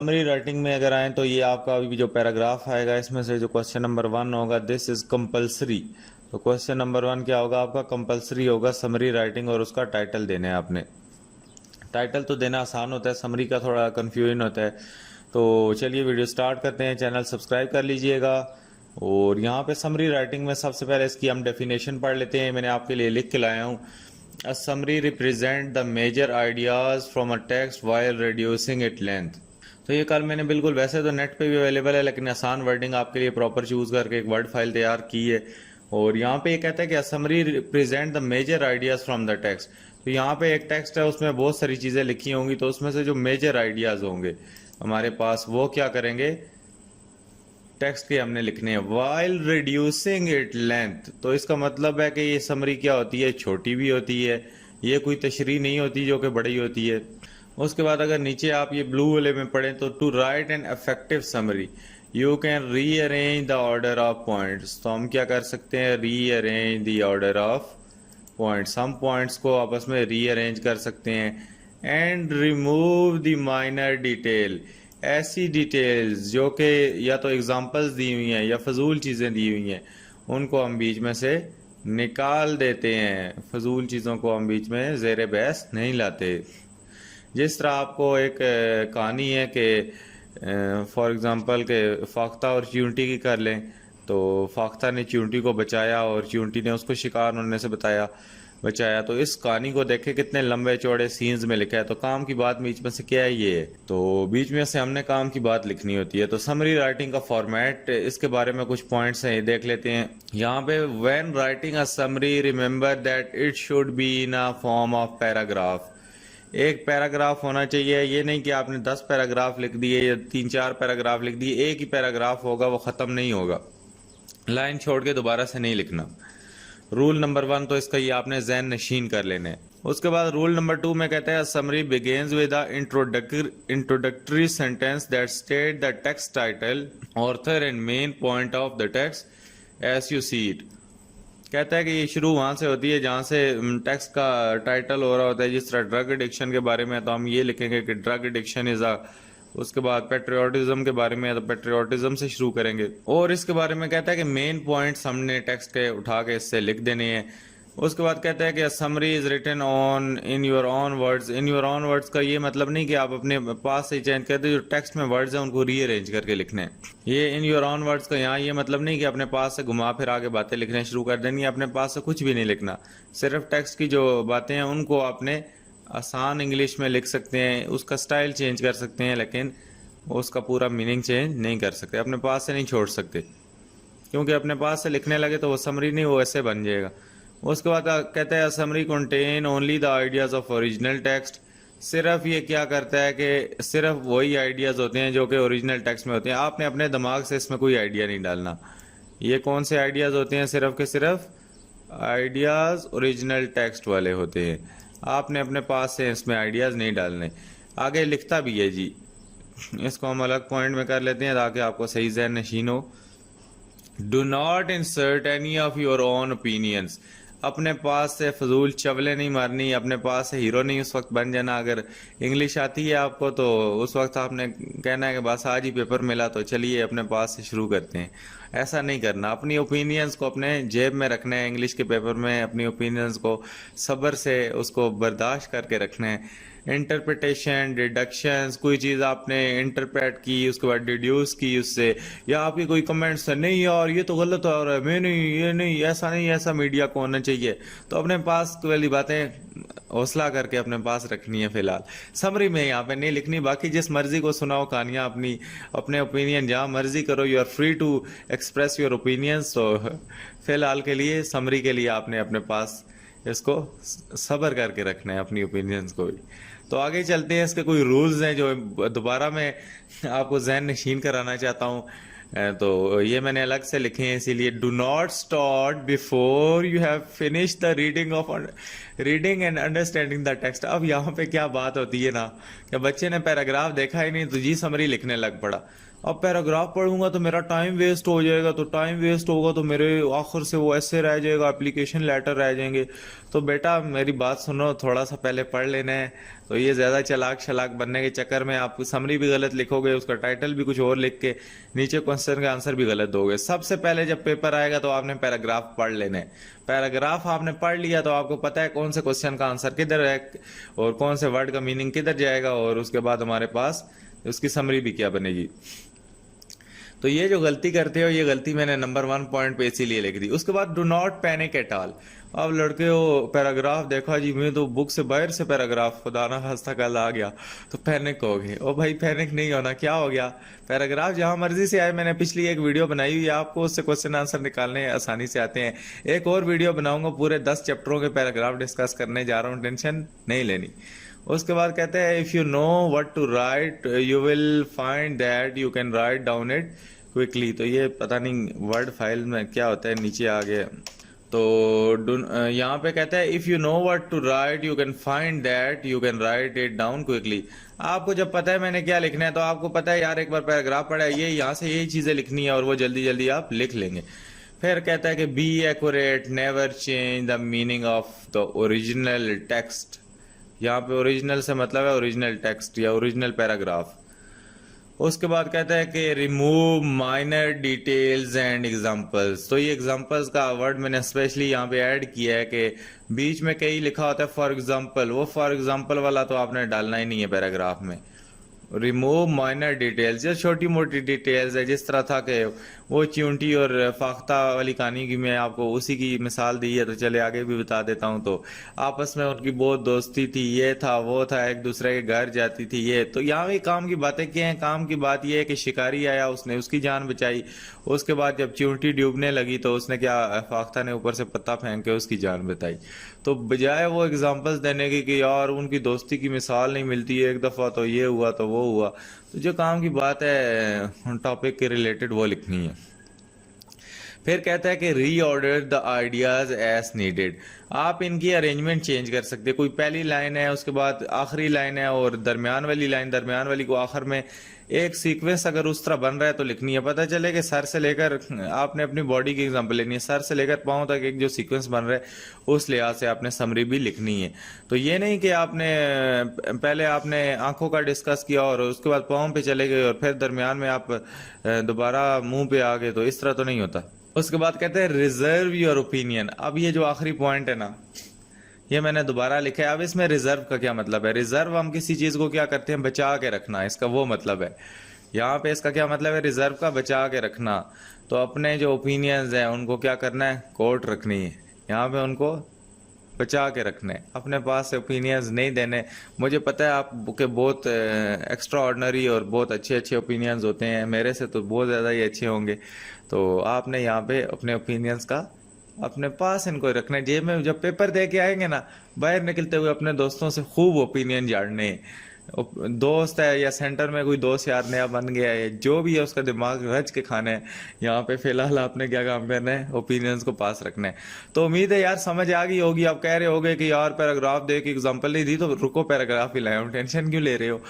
Summary writing में अगर आए तो ये आपका अभी जो पैराग्राफ आएगा इसमें से जो क्वेश्चन नंबर 1 होगा, दिस इज कंपलसरी। तो क्वेश्चन नंबर 1 क्या होगा आपका? कंपलसरी होगा समरी राइटिंग, और उसका टाइटल देना है आपने। टाइटल तो देना आसान होता है, समरी का थोड़ा कन्फ्यूजन होता है। तो चलिए वीडियो स्टार्ट करते हैं। चैनल सब्सक्राइब कर लीजिएगा। और यहाँ पे समरी राइटिंग में सबसे पहले इसकी हम डेफिनेशन पढ़ लेते हैं। मैंने आपके लिए लिख के लाया हूँ। A summary represent the major ideas from a text while reducing it length. तो ये कल मैंने बिल्कुल, वैसे तो नेट पे भी अवेलेबल है, लेकिन आसान वर्डिंग आपके लिए प्रॉपर चूज करके एक वर्ड फाइल तैयार की है। और यहाँ पे ये कहता है कि summary represent the major ideas from the text. तो यहाँ पे एक टेक्स्ट है, उसमें बहुत सारी चीजें लिखी होंगी, तो उसमें से जो मेजर आइडियाज होंगे हमारे पास वो क्या करेंगे, टेक्स्ट के हमने लिखने हैं। वाइल रिड्यूसिंग इट लेंथ, तो इसका मतलब है कि ये समरी क्या होती है, छोटी भी होती है, ये कोई तशरीह नहीं होती जो कि बड़ी होती है। उसके बाद अगर नीचे आप ये ब्लू वाले में पढ़ें तो to write an effective summary you can rearrange the order of points. तो हम क्या कर सकते हैं, rearrange the order of points. हम पॉइंट्स को आपस में रीअरेंज कर सकते हैं। And remove the minor detail, ऐसी डिटेल्स जो कि या तो एग्जांपल्स दी हुई हैं या फजूल चीज़ें दी हुई हैं, उनको हम बीच में से निकाल देते हैं। फजूल चीज़ों को हम बीच में ज़ेर बहस नहीं लाते। जिस तरह आपको एक कहानी है कि फॉर एग्जांपल के फाख्ता और चींटी की कर लें, तो फाख्ता ने चींटी को बचाया और चींटी ने उसको शिकार होने से बचाया। तो इस कहानी को देखे कितने लंबे चौड़े सीन्स में लिखा है। तो काम की बात बीच में से क्या है, ये है। तो बीच में से हमने काम की बात लिखनी होती है। तो समरी राइटिंग का फॉर्मेट, इसके बारे में कुछ पॉइंट्स हैं, ये देख लेते हैं। यहाँ पे when writing a summary remember that it should be in a form of paragraph. एक पैराग्राफ होना चाहिए। ये नहीं कि आपने 10 पैराग्राफ लिख दिए या 3-4 पैराग्राफ लिख दिए, एक ही पैराग्राफ होगा, वो ख़त्म नहीं होगा। लाइन छोड़ के दोबारा से नहीं लिखना। रूल नंबर 1 तो इसका ये आपने जहन नशीन कर लेने। उसके बाद रूल नंबर 2 में कहते हैं summary begins with a introductory sentence that state the text title, author and main point of the text as you see it. कहता है कि ये शुरू वहां से होती है जहां से टेक्स्ट का टाइटल हो रहा होता है। जिस तरह ड्रग एडिक्शन के बारे में तो हम ये लिखेंगे कि ड्रग एडिक्शन इज अ। उसके बाद पेट्रियोटिज्म के बारे में है तो पेट्रियोटिज्म से शुरू करेंगे। और इसके बारे में कहता है कि मेन पॉइंट्स हमने टेक्स्ट के उठा के इससे लिख देने हैं। उसके बाद कहता है कि summary is written on in your own words. In your own words का ये मतलब नहीं कि आप अपने पास से चेंज करते, जो टेक्स्ट में वर्ड्स हैं उनको रीअरेंज करके लिखने हैं। ये इन योर ऑन वर्ड्स का यहाँ ये मतलब नहीं कि अपने पास से घुमा फिर आगे बातें लिखने शुरू कर देनी। अपने पास से कुछ भी नहीं लिखना, सिर्फ टेक्स्ट की जो बातें हैं उनको आपने आसान इंग्लिश में लिख सकते हैं, उसका स्टाइल चेंज कर सकते हैं, लेकिन उसका पूरा मीनिंग चेंज नहीं कर सकते, अपने पास से नहीं छोड़ सकते। क्योंकि अपने पास से लिखने लगे तो वो समरी नहीं, वो ऐसे बन जाएगा। उसके बाद कहता है summary contain only the ideas of original text. सिर्फ ये क्या करता है कि सिर्फ वही आइडियाज होते हैं जो कि ओरिजिनल टेक्स्ट में होते हैं। आपने अपने दिमाग से इसमें कोई आइडिया नहीं डालना। ये कौन से आइडियाज होते हैं? सिर्फ के सिर्फ आइडियाज ओरिजिनल टेक्स्ट वाले होते हैं। आपने अपने पास से इसमें आइडियाज नहीं डालने। आगे लिखता भी है जी, इसको हम अलग पॉइंट में कर लेते हैं ताकि आपको सही ज़हन नशीन हो। Do not insert any of your own opinions. अपने पास से फजूल चवले नहीं मारनी, अपने पास से हीरो नहीं उस वक्त बन जाना। अगर इंग्लिश आती है आपको तो उस वक्त आपने कहना है कि बस आज ही पेपर मिला तो चलिए अपने पास से शुरू करते हैं। ऐसा नहीं करना। अपनी ओपिनियंस को अपने जेब में रखना है। इंग्लिश के पेपर में अपनी ओपिनियंस को सब्र से उसको बर्दाश्त करके रखना है। इंटरप्रिटेशन, डिडक्शंस, कोई चीज़ आपने इंटरप्रेट की उसके बाद डिड्यूस की उससे, या आपके कोई कमेंट्स है नहीं यार ये तो गलत हो रहा है, मैं नहीं, ये नहीं, ऐसा नहीं, ऐसा मीडिया को होना चाहिए। तो अपने पास वाली बातें हौसला करके अपने पास रखनी है। फिलहाल समरी में यहाँ पे नहीं लिखनी। बाकी जिस मर्जी को सुनाओ कहानियाँ, अपने ओपिनियन जहाँ मर्जी करो, you are free to express your opinions. तो फिलहाल के लिए समरी के लिए आपने अपने पास इसको सब्र करके रखना है, अपनी ओपिनियंस को भी। तो आगे चलते हैं। इसके कोई रूल्स हैं जो दोबारा मैं आपको जहन नशीन कराना चाहता हूँ। तो ये मैंने अलग से लिखे हैं, इसीलिए do not start before you have finish the reading and understanding the text. अब यहाँ पे क्या बात होती है ना कि बच्चे ने पैराग्राफ देखा ही नहीं तो जी समरी लिखने लग पड़ा। अब पैराग्राफ पढ़ूंगा तो मेरा टाइम वेस्ट हो जाएगा, तो टाइम वेस्ट होगा तो मेरे आखिर से वो ऐसे रह जाएगा, एप्लीकेशन लेटर रह जाएंगे। तो बेटा मेरी बात सुनो, थोड़ा सा पहले पढ़ लेना है। तो ये ज़्यादा चलाक शलाक बनने के चक्कर में आप समरी भी गलत लिखोगे, उसका टाइटल भी कुछ और लिख के नीचे क्वेश्चन का आंसर भी गलत दोगे। सबसे पहले जब पेपर आएगा तो आपने पैराग्राफ पढ़ लेना है। पैराग्राफ आपने पढ़ लिया तो आपको पता है कौन से क्वेश्चन का आंसर किधर है और कौन से वर्ड का मीनिंग किधर जाएगा, और उसके बाद हमारे पास उसकी समरी भी क्या बनेगी। तो ये जो गलती करते हो, ये गलती मैंने नंबर 1 पॉइंट पे इसीलिए लिख दी। उसके बाद do not panic at all. अब लड़के हो पैराग्राफ देखा जी, मैं तो बुक से बाहर से पैराग्राफ खुदा ना खास्ता कल आ गया तो पैनिक हो गए। ओ भाई पैनिक नहीं होना, क्या हो गया, पैराग्राफ जहां मर्जी से आए। मैंने पिछली एक वीडियो बनाई हुई है, आपको उससे क्वेश्चन आंसर निकालने आसानी से आते हैं। एक और वीडियो बनाऊंगा, पूरे 10 चैप्टरों के पैराग्राफ डिस्कस करने जा रहा हूँ, टेंशन नहीं लेनी। उसके बाद कहते हैं if you know what to write you will find that you can write down it quickly. तो ये पता नहीं वर्ड फाइल में क्या होता है, नीचे आ गया। तो यहाँ पे कहता है if you know what to write you can find that you can write it down quickly. आपको जब पता है मैंने क्या लिखना है, तो आपको पता है यार एक बार पैराग्राफ पढ़ा है, ये यहाँ से यही चीजें लिखनी है और वो जल्दी जल्दी आप लिख लेंगे। फिर कहता है कि be accurate, never change the meaning of the original text. यहाँ पे ओरिजिनल से मतलब है ओरिजिनल टेक्स्ट या ओरिजिनल पैराग्राफ। उसके बाद कहता है कि remove minor details and examples. तो ये एग्जांपल्स का वर्ड मैंने स्पेशली यहाँ पे ऐड किया है कि बीच में कहीं लिखा होता है फॉर एग्जांपल, वो फॉर एग्जांपल वाला तो आपने डालना ही नहीं है पैराग्राफ में। रिमूव माइनर डिटेल्स, जो छोटी मोटी डिटेल्स है, जिस तरह था कि वो चिंटी और फाख्ता वाली कहानी की मैं आपको उसी की मिसाल दी है, तो चले आगे भी बता देता हूँ। तो आपस में उनकी बहुत दोस्ती थी, ये था वो था, एक दूसरे के घर जाती थी ये। तो यहाँ भी काम की बातें क्या हैं, काम की बात यह है कि शिकारी आया, उसने उसकी जान बचाई। उसके बाद जब चिंटी डूबने लगी तो उसने क्या, फाख्ता ने ऊपर से पत्ता फेंक के उसकी जान बचाई। तो बजाय वो एग्जांपल्स देने की कि यार उनकी दोस्ती की मिसाल नहीं मिलती है, एक दफ़ा तो ये हुआ तो वो हुआ, तो जो काम की बात है टॉपिक के रिलेटेड वो लिखनी है। फिर कहता है कि reorder the ideas as needed. आप इनकी अरेंजमेंट चेंज कर सकते हैं। कोई पहली लाइन है, उसके बाद आखिरी लाइन है और दरमियान वाली लाइन, दरमियान वाली को आखिर में, एक सीक्वेंस अगर उस तरह बन रहा है तो लिखनी है। पता चले कि सर से लेकर, आपने अपनी बॉडी की एग्जांपल लेनी है, सर से लेकर पाँव तक एक जो सीक्वेंस बन रहा है उस लिहाज से आपने समरी भी लिखनी है। तो ये नहीं कि आपने पहले आपने आंखों का डिस्कस किया और उसके बाद पाँव पे चले गए और फिर दरमियान में आप दोबारा मुंह पे आ गए, तो इस तरह तो नहीं होता। उसके बाद कहते हैं रिजर्व योर ओपिनियन। अब ये जो आखिरी पॉइंट है ना, ये मैंने दोबारा लिखा है। अब इसमें रिजर्व का क्या मतलब है? रिजर्व हम किसी चीज को क्या करते हैं, बचा के रखना, इसका वो मतलब है। यहाँ पे इसका क्या मतलब है, रिजर्व का बचा के रखना। तो अपने जो ओपिनियंस हैं उनको क्या करना है, कोर्ट रखनी है, यहाँ पे उनको बचा के रखने, अपने पास से ओपिनियंस नहीं देने। मुझे पता है आपके बहुत एक्स्ट्रा ऑर्डिनरी और बहुत अच्छे अच्छे ओपिनियंस होते हैं, मेरे से तो बहुत ज़्यादा ही अच्छे होंगे। तो आपने यहाँ पे अपने ओपिनियंस का अपने पास इनको रखना है। जेब में जब पेपर दे के आएंगे ना, बाहर निकलते हुए अपने दोस्तों से खूब ओपिनियन जानने। दोस्त है या सेंटर में कोई दोस्त यार नया बन गया है, जो भी है उसका दिमाग रच के खाना है। यहाँ पे फिलहाल आपने क्या काम करना है, ओपिनियंस को पास रखना है। तो उम्मीद है यार समझ आ गई होगी। आप कह रहे होगे कि यार पैराग्राफ दे के एग्जांपल नहीं दी, तो रुको पैराग्राफ ही लाया हूँ, टेंशन क्यों ले रहे हो।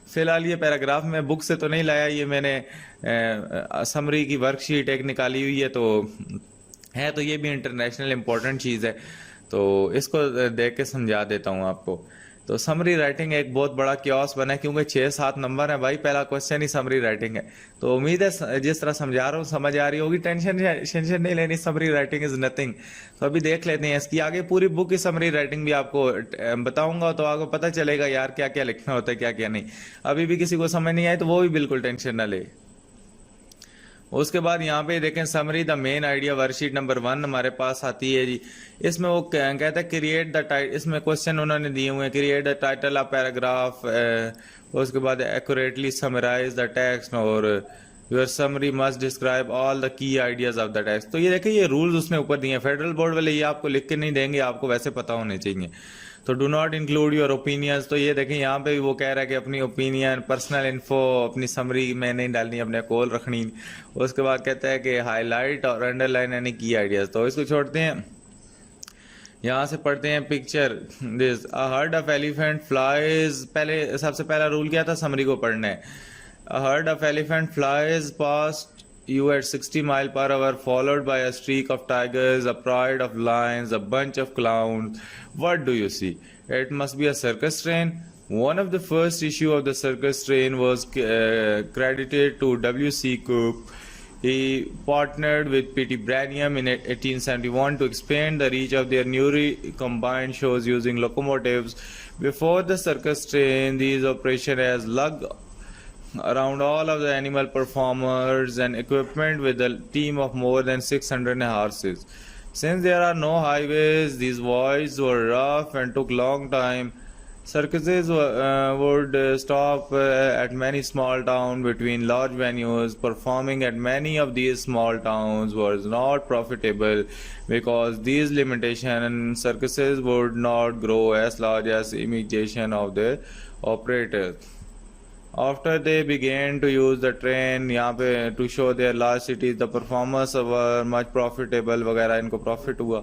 फिलहाल ये पैराग्राफ मैं बुक से तो नहीं लाया, ये मैंने समरी की वर्कशीट एक निकाली हुई है, तो ये भी इंटरनेशनल इंपॉर्टेंट चीज़ है, तो इसको देख के समझा देता हूँ आपको। तो समरी राइटिंग एक बहुत बड़ा क्योस बना है, क्योंकि 6-7 नंबर है भाई, पहला क्वेश्चन ही समरी राइटिंग है। तो उम्मीद है जिस तरह समझा रहा हूँ समझ आ रही होगी, टेंशन नहीं लेनी, समरी राइटिंग इज नथिंग। तो अभी देख लेते हैं इसकी आगे पूरी बुक की समरी राइटिंग भी आपको बताऊंगा, तो आपको पता चलेगा यार क्या क्या लिखना होता है क्या क्या नहीं। अभी भी किसी को समझ नहीं आए तो वो भी बिल्कुल टेंशन ना ले। उसके बाद यहाँ पे देखें summary the main idea worksheet number 1 हमारे पास आती है जी। इसमें वो कहता है क्रिएट द टाइटल, इसमें क्वेश्चन उन्होंने दिए हुए हैं, create the title of paragraph, उसके बाद एक्यूरेटली समराइज द टेक्स्ट और your summary must describe all the key ideas of the text. तो ये देखिए ये रूल्स उसमें ऊपर दिए हैं, फेडरल बोर्ड वाले ये आपको लिख के नहीं देंगे, आपको वैसे पता होने चाहिए। तो do not include your opinions, तो ये देखें यहाँ पे भी वो कह रहा है कि अपनी ओपिनियन, पर्सनल इन्फो अपनी समरी में नहीं डालनी, अपने कॉल रखनी। उसके बाद कहता है कि हाईलाइट और अंडरलाइन यानी की आइडियाज, तो इसको छोड़ते हैं। यहाँ से पढ़ते हैं picture this a herd of elephant flies. पहले सबसे पहला रूल क्या था, समरी को पढ़ना है। A herd of elephant flies past you at 60 mile per hour, followed by a streak of tigers, a pride of lions, a bunch of clowns. What do you see? It must be a circus train. One of the first issue of the circus train was credited to W.C. Cook. He partnered with P.T. Braniam in 1871 to expand the reach of their newly combined shows using locomotives. Before the circus train, these operations as lug around all of the animal performers and equipment with a team of more than 600 horses. Since there are no highways, these voyages were rough and took long time. Circuses would stop at many small towns between large venues. Performing at many of these small towns was not profitable because these limitations. Circuses would not grow as large as imitation of the operators. After they began to use the train यहाँ पे to show their large cities, the performers were much profitable वगैरह, इनको profit हुआ।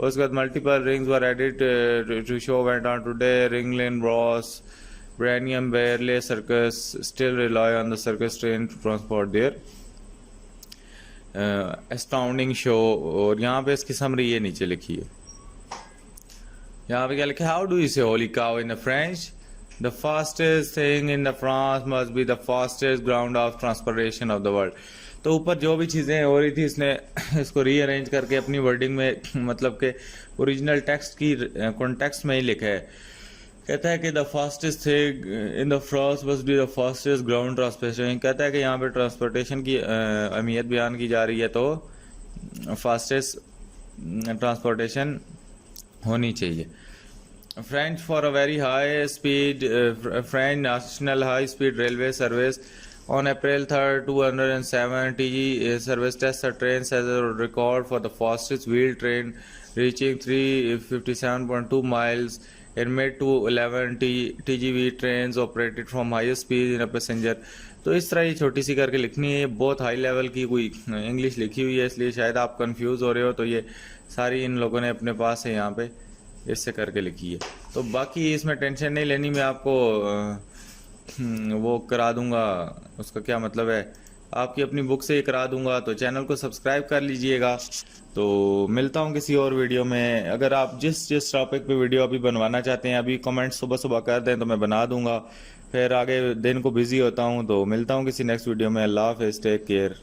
उसके बाद multiple rings were added to show went on today. Ringling Ross, Braniam, Bearley Circus still rely on the circus train to transport their astounding show। और यहाँ पे इसकी summary ये नीचे लिखी है। यहाँ पे क्या लिखा है, How do you say holy cow in the French? The fastest thing in the France must be the fastest ground of transportation of the world। तो ऊपर जो भी चीज़ें हो रही थी इसने इसको रीअरेंज करके अपनी वर्डिंग में मतलब के ओरिजिनल टेक्स्ट की कॉन्टेक्स्ट में ही लिखा है। कहता है कि the fastest thing in the France must be the fastest ground transportation. कहता है कि यहाँ पे ट्रांसपोर्टेशन की अहमियत बयान की जा रही है, तो फास्टेस्ट ट्रांसपोर्टेशन होनी चाहिए। French for a very high speed French National High Speed Railway Service on April 3rd 2007 TG service tests a train as a record for the fastest wheel train reaching 357.2 miles in mid to 11 TGV trains operated from highest speed in a passenger। तो इस तरह ये छोटी सी करके लिखनी है, बहुत high level की कोई इंग्लिश लिखी हुई है, इसलिए शायद आप कंफ्यूज हो रहे हो। तो ये सारी इन लोगों ने अपने पास है यहाँ पे इससे करके लिखी है। तो बाकी इसमें टेंशन नहीं लेनी, मैं आपको वो करा दूंगा, उसका क्या मतलब है, आपकी अपनी बुक से ही करा दूंगा। तो चैनल को सब्सक्राइब कर लीजिएगा। तो मिलता हूँ किसी और वीडियो में। अगर आप जिस टॉपिक पे वीडियो अभी बनवाना चाहते हैं, अभी कमेंट सुबह सुबह कर दें तो मैं बना दूंगा। फिर आगे दिन को बिजी होता हूँ। तो मिलता हूँ किसी नेक्स्ट वीडियो में। अल्लाह हाफ़िज़, टेक केयर।